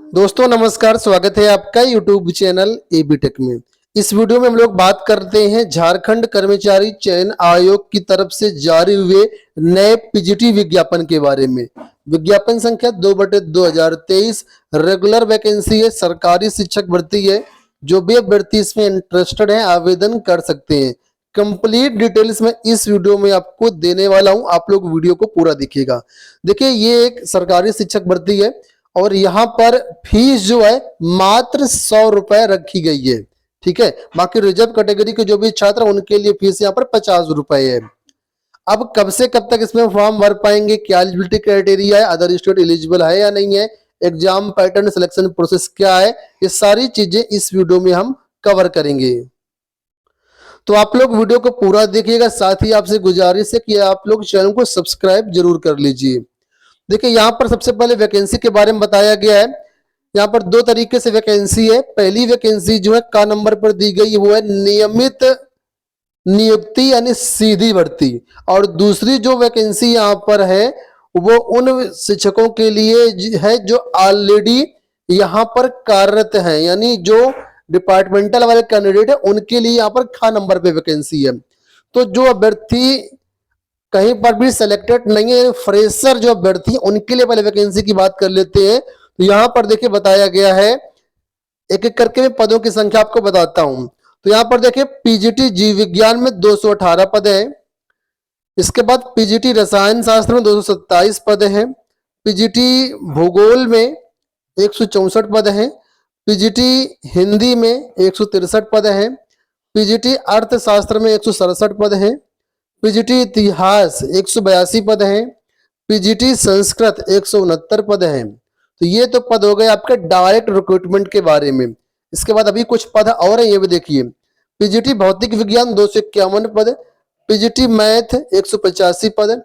दोस्तों नमस्कार, स्वागत है आपका यूट्यूब चैनल एबी टेक में। इस वीडियो में हम लोग बात करते हैं झारखंड कर्मचारी चयन आयोग की तरफ से जारी हुए नए पीजीटी विज्ञापन के बारे में। विज्ञापन संख्या 2/2023 रेगुलर वैकेंसी है, सरकारी शिक्षक भर्ती है। जो भी अभ्यर्थी इसमें इंटरेस्टेड है आवेदन कर सकते हैं। कंप्लीट डिटेल्स में इस वीडियो में आपको देने वाला हूं, आप लोग वीडियो को पूरा देखिएगा। देखिए, ये एक सरकारी शिक्षक भर्ती है और यहाँ पर फीस जो है मात्र 100 रुपए रखी गई है। ठीक है, बाकी रिजर्व कैटेगरी के जो भी छात्र उनके लिए फीस यहाँ पर 50 रुपए है। अब कब से कब तक इसमें फॉर्म भर पाएंगे, क्या एलिजिबिलिटी क्राइटेरिया है, अदर स्टेट एलिजिबल है या नहीं है, एग्जाम पैटर्न, सिलेक्शन प्रोसेस क्या है, ये सारी चीजें इस वीडियो में हम कवर करेंगे। तो आप लोग वीडियो को पूरा देखिएगा। साथ ही आपसे गुजारिश है कि आप लोग चैनल को सब्सक्राइब जरूर कर लीजिए। देखिए, यहाँ पर सबसे पहले वैकेंसी के बारे में बताया गया है। यहाँ पर दो तरीके से वैकेंसी है। पहली वैकेंसी जो है का नंबर पर दी गई वो है नियमित नियुक्ति यानी सीधी भर्ती, और दूसरी जो वैकेंसी यहाँ पर है वो उन शिक्षकों के लिए है जो ऑलरेडी यहाँ पर कार्यरत हैं, यानी जो डिपार्टमेंटल वाले कैंडिडेट है उनके लिए यहाँ पर खा नंबर पे वैकेंसी है। तो जो अभ्यर्थी कहीं पर भी सिलेक्टेड नहीं है, फ्रेशर जो अभ्यर्थी है उनके लिए पहले वैकेंसी की बात कर लेते हैं। तो यहाँ पर देखिए बताया गया है, एक एक करके मैं पदों की संख्या आपको बताता हूं। तो यहाँ पर देखिए पीजीटी जीव विज्ञान में 218 पद है। इसके बाद पीजीटी रसायन शास्त्र में 227 पद है। पीजीटी भूगोल में 164 पद है। पीजीटी हिंदी में 163 पद है। पीजीटी अर्थशास्त्र में 167 पद है। पीजीटी इतिहास 182 पद हैं। पीजीटी संस्कृत 169 पद हैं। तो ये तो पद हो गए आपके डायरेक्ट रिक्रूटमेंट के बारे में। इसके बाद अभी कुछ पद और हैं, ये भी देखिए। पीजीटी भौतिक विज्ञान 251 पद। पीजीटी मैथ 185 पद।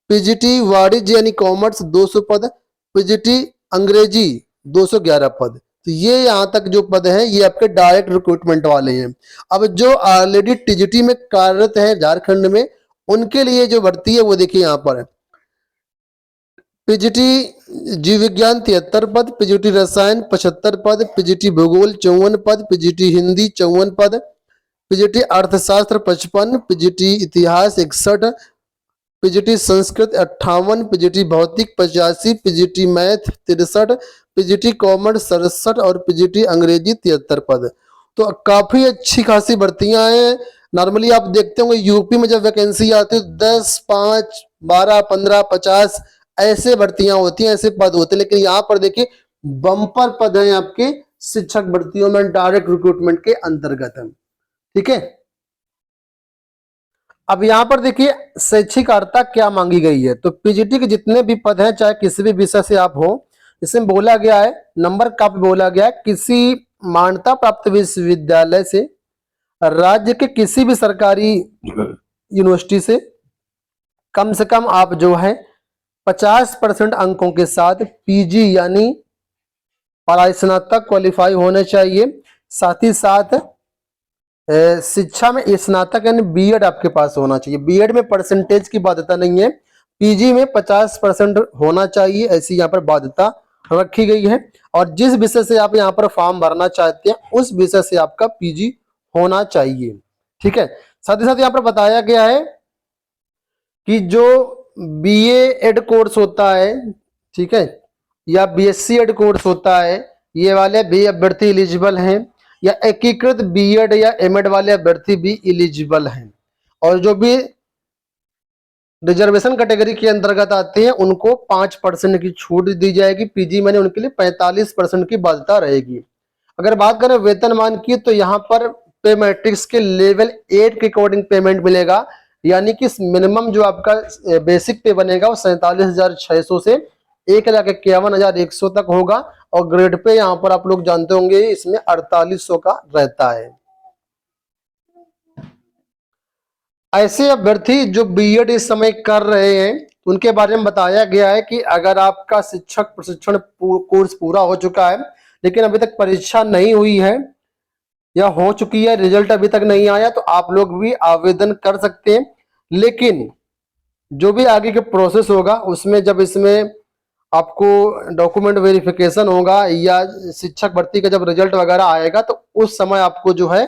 पीजीटी वाणिज्य यानी कॉमर्स 200 पद। पीजीटी अंग्रेजी 211 पद। तो ये यहाँ तक जो पद हैं ये आपके डायरेक्ट रिक्रूटमेंट वाले हैं। अब जो ऑलरेडी टीजीटी में कार्यरत है झारखंड में, उनके लिए जो भर्ती है वो देखिए यहाँ पर है। पीजीटी जीव विज्ञान 73 पद। पीजीटी रसायन 75 पद। पीजीटी भूगोल 54 पद। पीजीटी हिंदी 54 पद। पीजीटी अर्थशास्त्र 55। पीजीटी इतिहास 61। पीजीटी संस्कृत 58। पीजीटी भौतिक 85। PGT math 63। पीजीटी कॉमर्स 67 और पीजीटी अंग्रेजी 73 पद। तो काफी अच्छी खासी भर्तियां हैं। नॉर्मली आप देखते होंगे यूपी में जब वैकेंसी आती है 10, 5, 12, 15, 50 ऐसे भर्तियां होती हैं, ऐसे पद होते हैं। लेकिन यहाँ पर देखिए बम्पर पद हैं आपके शिक्षक भर्तियों में डायरेक्ट रिक्रूटमेंट के अंतर्गत है। ठीक है, अब यहाँ पर देखिए शैक्षिक अर्हता क्या मांगी गई है। तो पीजीटी के जितने भी पद हैं, चाहे किसी भी विषय से आप हो, इसमें बोला गया है नंबर का बोला गया है किसी मान्यता प्राप्त विश्वविद्यालय से, राज्य के किसी भी सरकारी यूनिवर्सिटी से कम से कम आप जो है 50% अंकों के साथ पीजी यानी परास्नातक क्वालिफाई होने चाहिए। साथ ही साथ शिक्षा में स्नातक यानी बीएड आपके पास होना चाहिए। बीएड में परसेंटेज की बाध्यता नहीं है, पीजी में 50% होना चाहिए, ऐसी यहाँ पर बाध्यता रखी गई है। और जिस विषय से आप यहाँ पर फॉर्म भरना चाहते हैं उस विषय से आपका पीजी होना चाहिए। ठीक है, साथ ही साथ यहाँ पर बताया गया है कि जो बीए एड कोर्स होता है, ठीक है, या बीएससी एड कोर्स होता है, ये वाले भी अभ्यर्थी एलिजिबल हैं, या एकीकृत बीएड या एमएड वाले अभ्यर्थी भी एलिजिबल हैं। और जो भी रिजर्वेशन कैटेगरी के अंतर्गत आते हैं उनको 5% की छूट दी जाएगी पीजी में, उनके लिए 45% की बाध्यता रहेगी। अगर बात करें वेतनमान की, तो यहाँ पर पे मैट्रिक्स के लेवल 8 के अकॉर्डिंग पेमेंट मिलेगा, यानी कि मिनिमम जो आपका बेसिक पे बनेगा वो 47,600 से 1,51,100 तक होगा। और ग्रेड पे यहाँ पर आप लोग जानते होंगे इसमें 4800 का रहता है। ऐसे अभ्यर्थी जो बीएड इस समय कर रहे हैं उनके बारे में बताया गया है कि अगर आपका शिक्षक प्रशिक्षण कोर्स पूरा हो चुका है लेकिन अभी तक परीक्षा नहीं हुई है या हो चुकी है, रिजल्ट अभी तक नहीं आया, तो आप लोग भी आवेदन कर सकते हैं। लेकिन जो भी आगे के प्रोसेस होगा उसमें जब इसमें आपको डॉक्यूमेंट वेरिफिकेशन होगा या शिक्षक भर्ती का जब रिजल्ट वगैरह आएगा तो उस समय आपको जो है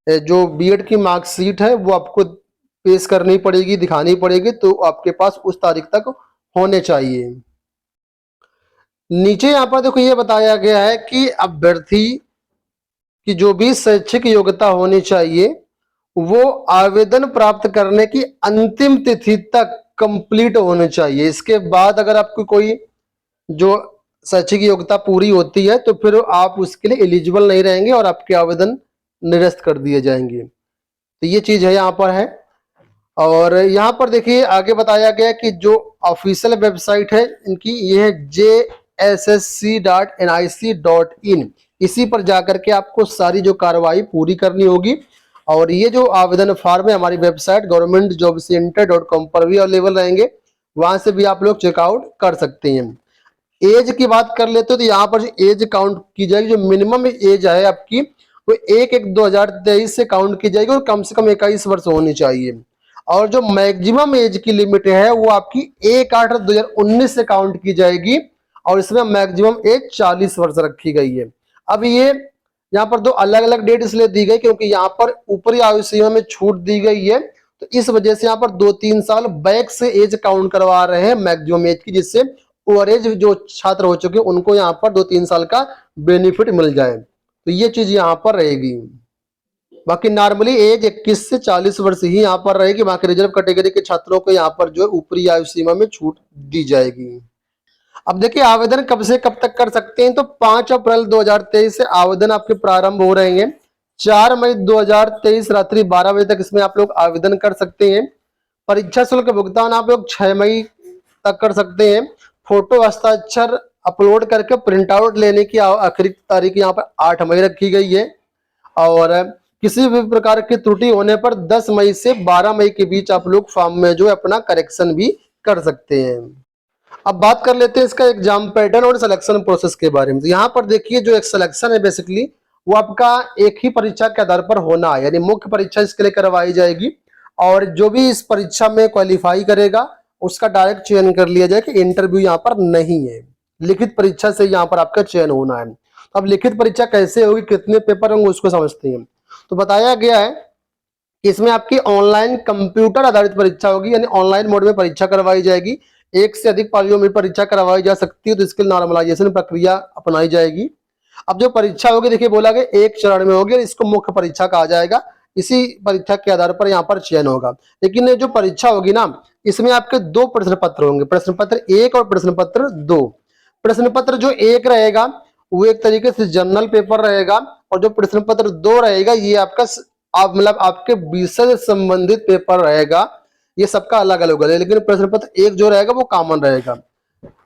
जो बीएड की मार्कशीट है वो आपको पेश करनी पड़ेगी, दिखानी पड़ेगी, तो आपके पास उस तारीख तक होने चाहिए। नीचे यहाँ पर देखो ये बताया गया है कि अभ्यर्थी की जो भी शैक्षिक योग्यता होनी चाहिए वो आवेदन प्राप्त करने की अंतिम तिथि तक कंप्लीट होनी चाहिए। इसके बाद अगर आपकी कोई जो शैक्षिक योग्यता पूरी होती है तो फिर आप उसके लिए एलिजिबल नहीं रहेंगे और आपके आवेदन निरस्त कर दिए जाएंगे। तो ये चीज है यहाँ पर है। और यहाँ पर देखिए आगे बताया गया कि जो ऑफिशियल वेबसाइट है इनकी ये है jssc.nic.in। इसी पर जाकर के आपको सारी जो कार्रवाई पूरी करनी होगी। और ये जो आवेदन फॉर्म है हमारी वेबसाइट governmentjobcenter.com पर भी अवेलेबल रहेंगे, वहां से भी आप लोग चेकआउट कर सकते हैं। एज की बात कर लेते हो तो यहाँ पर जो एज काउंट की जाएगी, जो मिनिमम एज है आपकी वो 1/1/2023 से काउंट की जाएगी और कम से कम 21 वर्ष होनी चाहिए। और जो मैक्सिमम एज की लिमिट है वो आपकी 1/8/2019 से काउंट की जाएगी और इसमें मैक्सिमम एज 40 वर्ष रखी गई है। अब ये यहाँ पर दो अलग अलग डेट इसलिए दी गई क्योंकि यहाँ पर ऊपरी आयु सीमा में छूट दी गई है, तो इस वजह से यहाँ पर 2-3 साल बैक से एज काउंट करवा रहे हैं मैक्सिमम एज की, जिससे ओवर एज जो छात्र हो चुके उनको यहाँ पर 2-3 साल का बेनिफिट मिल जाए। तो ये चीज यहाँ पर रहेगी। बाकी नॉर्मली एज 21 से 40 वर्ष ही यहाँ पर रहेगी। बाकी रिजर्व कैटेगरी के छात्रों को यहाँ पर जो ऊपरी आयु सीमा में छूट दी जाएगी। अब देखिए आवेदन कब से कब तक कर सकते हैं, तो 5 अप्रैल 2023 से आवेदन आपके प्रारंभ हो रहे हैं। 4 मई 2023 रात्रि 12 बजे तक इसमें आप लोग आवेदन कर सकते हैं। परीक्षा शुल्क भुगतान आप लोग 6 मई तक कर सकते हैं। फोटो हस्ताक्षर अपलोड करके प्रिंट आउट लेने की आखिरी तारीख यहाँ पर 8 मई रखी गई है। और किसी भी प्रकार की त्रुटि होने पर 10 मई से 12 मई के बीच आप लोग फॉर्म में जो अपना करेक्शन भी कर सकते हैं। अब बात कर लेते हैं इसका एग्जाम पैटर्न और सिलेक्शन प्रोसेस के बारे में। तो यहाँ पर देखिए जो एक सिलेक्शन है बेसिकली वो आपका एक ही परीक्षा के आधार पर होना है, यानी मुख्य परीक्षा इसके लिए करवाई जाएगी और जो भी इस परीक्षा में क्वालिफाई करेगा उसका डायरेक्ट चयन कर लिया जाए कि इंटरव्यू यहाँ पर नहीं है, लिखित परीक्षा से यहाँ पर आपका चयन होना है। तो अब लिखित परीक्षा कैसे होगी, कितने पेपर होंगे उसको समझते हैं। तो बताया गया है कि इसमें आपकी ऑनलाइन कंप्यूटर आधारित परीक्षा होगी, यानी ऑनलाइन मोड में परीक्षा करवाई जाएगी। एक से अधिक पालियों में परीक्षा करवाई जा सकती है, तो इसके नॉर्मलाइजेशन प्रक्रिया अपनाई जाएगी। अब जो परीक्षा होगी देखिए बोला गया एक चरण में होगी और इसको मुख्य परीक्षा कहा जाएगा। इसी परीक्षा के आधार पर यहाँ पर चयन होगा। लेकिन जो परीक्षा होगी ना इसमें आपके 2 प्रश्न पत्र होंगे, प्रश्न पत्र 1 और प्रश्न पत्र 2। प्रश्न पत्र जो 1 रहेगा वो एक तरीके से जनरल पेपर रहेगा और जो प्रश्न पत्र 2 रहेगा ये आपका मतलब आपके विषय से संबंधित पेपर रहेगा। ये सबका अलग अलग होगा, लेकिन प्रश्न पत्र 1 जो रहेगा वो कॉमन रहेगा।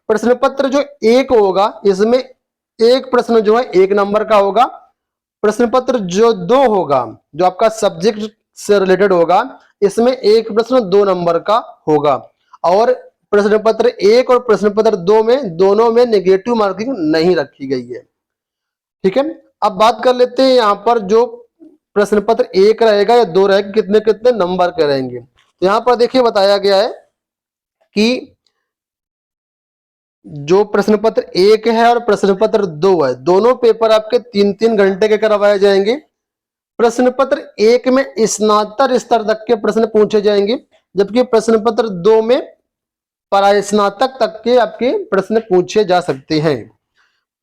प्रश्न पत्र जो 1 होगा इसमें एक प्रश्न जो है 1 नंबर का होगा। प्रश्न पत्र जो 2 होगा जो आपका सब्जेक्ट से रिलेटेड होगा इसमें एक प्रश्न 2 नंबर का होगा। और प्रश्न पत्र 1 और प्रश्न पत्र 2 में दोनों में नेगेटिव मार्किंग नहीं रखी गई है। ठीक है, अब बात कर लेते हैं यहाँ पर जो प्रश्न पत्र 1 रहेगा या 2 रहेगा कितने कितने नंबर के रहेंगे। तो यहाँ पर देखिए बताया गया है कि जो प्रश्न पत्र 1 है और प्रश्न पत्र 2 है दोनों पेपर आपके 3-3 घंटे के करवाए जाएंगे। प्रश्न पत्र 1 में स्नातक स्तर तक के प्रश्न पूछे जाएंगे, जबकि प्रश्न पत्र 2 में परास्नातक तक के आपके प्रश्न पूछे जा सकते हैं।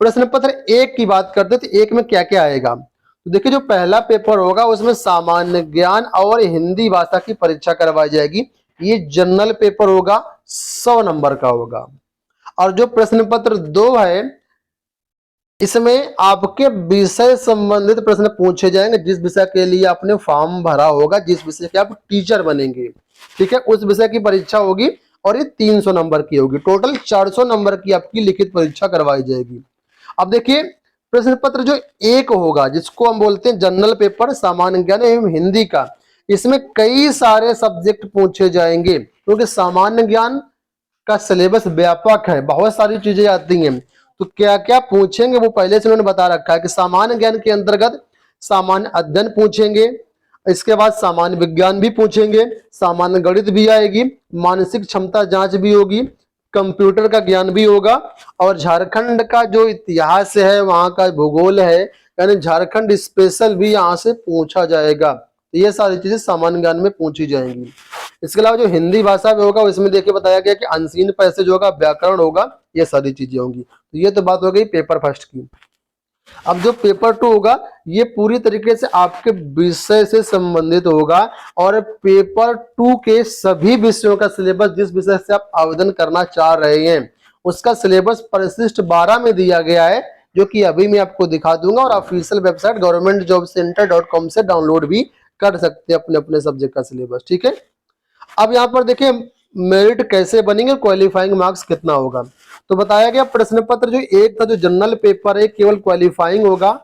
प्रश्न पत्र 1 की बात करते हैं तो 1 में क्या क्या आएगा, तो देखिए जो पहला पेपर होगा उसमें सामान्य ज्ञान और हिंदी भाषा की परीक्षा करवाई जाएगी। ये जनरल पेपर होगा, 100 नंबर का होगा। और जो प्रश्न पत्र 2 है इसमें आपके विषय संबंधित प्रश्न पूछे जाएंगे, जिस विषय के लिए आपने फॉर्म भरा होगा, जिस विषय के आप टीचर बनेंगे, ठीक है, उस विषय की परीक्षा होगी और ये 300 नंबर की होगी। टोटल 400 नंबर की आपकी लिखित परीक्षा करवाई जाएगी। अब देखिए प्रश्न पत्र जो 1 होगा जिसको हम बोलते हैं जनरल पेपर सामान्य ज्ञान एवं हिंदी का, इसमें कई सारे सब्जेक्ट पूछे जाएंगे क्योंकि सामान्य ज्ञान का सिलेबस व्यापक है, बहुत सारी चीजें आती हैं। तो क्या क्या पूछेंगे वो पहले से उन्होंने बता रखा है कि सामान्य ज्ञान के अंतर्गत सामान्य अध्ययन पूछेंगे, इसके बाद सामान्य विज्ञान भी पूछेंगे, सामान्य गणित भी आएगी, मानसिक क्षमता जांच भी होगी, कंप्यूटर का ज्ञान भी होगा और झारखंड का जो इतिहास है, वहां का भूगोल है, यानी झारखंड स्पेशल भी यहाँ से पूछा जाएगा। तो ये सारी चीजें सामान्य ज्ञान में पूछी जाएंगी। इसके अलावा जो हिंदी भाषा में होगा उसमें देखिए बताया गया कि अनसीन पैसेज होगा, व्याकरण होगा, ये सारी चीजें होंगी। तो ये तो बात हो गई पेपर फर्स्ट की। अब जो पेपर 2 होगा ये पूरी तरीके से आपके विषय से संबंधित होगा और पेपर 2 के सभी विषयों का सिलेबस, जिस विषय से आप आवेदन करना चाह रहे हैं उसका सिलेबस परिशिष्ट 12 में दिया गया है, जो कि अभी मैं आपको दिखा दूंगा और ऑफिशियल वेबसाइट governmentjobcenter.com से डाउनलोड भी कर सकते हैं अपने अपने सब्जेक्ट का सिलेबस। ठीक है, अब यहाँ पर देखिए मेरिट कैसे बनेंगे, क्वालिफाइंग मार्क्स कितना होगा। तो बताया गया प्रश्न पत्र जो एक था, जो जनरल पेपर है, केवल क्वालिफाइंग होगा।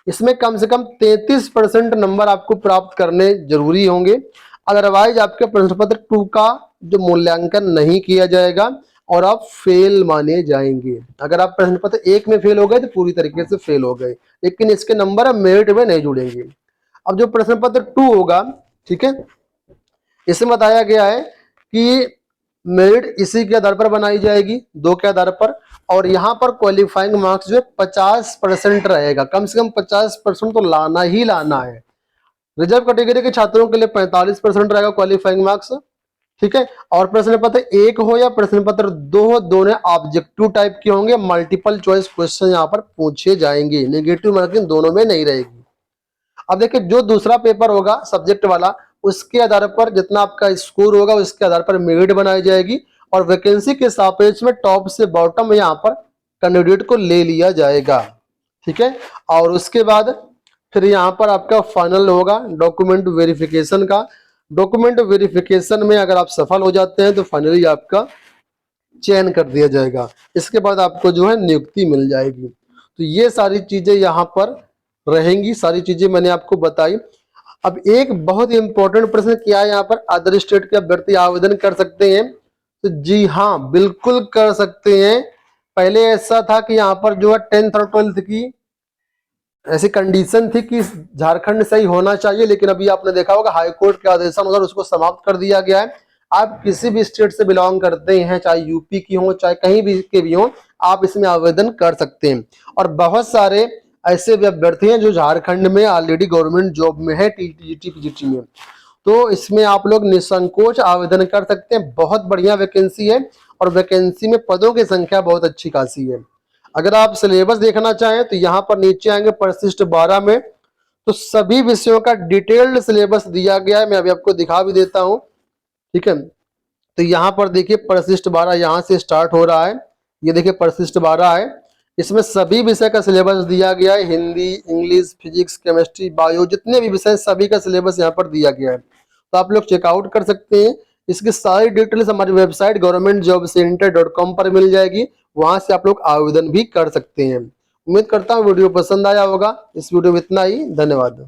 इसमें कम से कम 33% नंबर आपको प्राप्त करने जरूरी होंगे, अदरवाइज आपके प्रश्न पत्र 2 का जो मूल्यांकन नहीं किया जाएगा और आप फेल माने जाएंगे। अगर आप प्रश्न पत्र 1 में फेल हो गए तो पूरी तरीके से फेल हो गए, लेकिन इसके नंबर अब मेरिट में नहीं जुड़ेंगे। अब जो प्रश्न पत्र 2 होगा, ठीक है, इसमें बताया गया है कि मेरिट इसी के आधार पर बनाई जाएगी, 2 के आधार पर, और यहाँ पर क्वालिफाइंग मार्क्स जो है 50% रहेगा। कम से कम 50% तो लाना ही लाना है। रिजर्व कैटेगरी के छात्रों के लिए 45% रहेगा क्वालिफाइंग मार्क्स। ठीक है, और प्रश्न पत्र 1 हो या प्रश्न पत्र 2 हो, दोनों ऑब्जेक्टिव टाइप के होंगे। मल्टीपल चॉइस क्वेश्चन यहाँ पर पूछे जाएंगे, नेगेटिव मार्किंग दोनों में नहीं रहेगी। अब देखिए जो दूसरा पेपर होगा सब्जेक्ट वाला, उसके आधार पर जितना आपका स्कोर होगा उसके आधार पर मेरिट बनाई जाएगी और वैकेंसी के सापेक्ष में टॉप से बॉटम यहाँ पर कैंडिडेट को ले लिया जाएगा। ठीक है, और उसके बाद फिर यहाँ पर आपका फाइनल होगा डॉक्यूमेंट वेरिफिकेशन का। डॉक्यूमेंट वेरिफिकेशन में अगर आप सफल हो जाते हैं तो फाइनली आपका चयन कर दिया जाएगा। इसके बाद आपको जो है नियुक्ति मिल जाएगी। तो ये सारी चीजें यहाँ पर रहेंगी, सारी चीजें मैंने आपको बताई। अब एक बहुत ही इंपॉर्टेंट प्रश्न क्या है यहाँ पर, अदर स्टेट के अभ्यर्थी आवेदन कर सकते हैं? तो जी हाँ, बिल्कुल कर सकते हैं। पहले ऐसा था कि यहाँ पर जो है 10th और 12th की ऐसी कंडीशन थी कि झारखंड से ही होना चाहिए, लेकिन अभी आपने देखा होगा हाईकोर्ट के आदेशानुसार उसको समाप्त कर दिया गया है। आप किसी भी स्टेट से बिलोंग करते हैं, चाहे यूपी की हो चाहे कहीं भी के भी हो, आप इसमें आवेदन कर सकते हैं। और बहुत सारे ऐसे भी अभ्यर्थी हैं जो झारखंड में ऑलरेडी गवर्नमेंट जॉब में है, टीजीटी पीजीटी में, तो इसमें आप लोग निसंकोच आवेदन कर सकते हैं। बहुत बढ़िया वैकेंसी है और वैकेंसी में पदों की संख्या बहुत अच्छी खासी है। अगर आप सिलेबस देखना चाहें तो यहाँ पर नीचे आएंगे परिशिष्ट 12 में, तो सभी विषयों का डिटेल्ड सिलेबस दिया गया है। मैं अभी आपको दिखा भी देता हूँ। ठीक है, तो यहाँ पर देखिए परिशिष्ट 12 यहाँ से स्टार्ट हो रहा है। ये देखिए परिशिष्ट 12 है, इसमें सभी विषय का सिलेबस दिया गया है। Hindi, English, physics, chemistry, bio, जितने भी विषय सभी का सिलेबस यहाँ पर दिया गया है। तो आप लोग चेकआउट कर सकते हैं। इसकी सारी डिटेल्स हमारी वेबसाइट governmentjobcenter.com पर मिल जाएगी, वहां से आप लोग आवेदन भी कर सकते हैं। उम्मीद करता हूँ वीडियो पसंद आया होगा। इस वीडियो में इतना ही, धन्यवाद।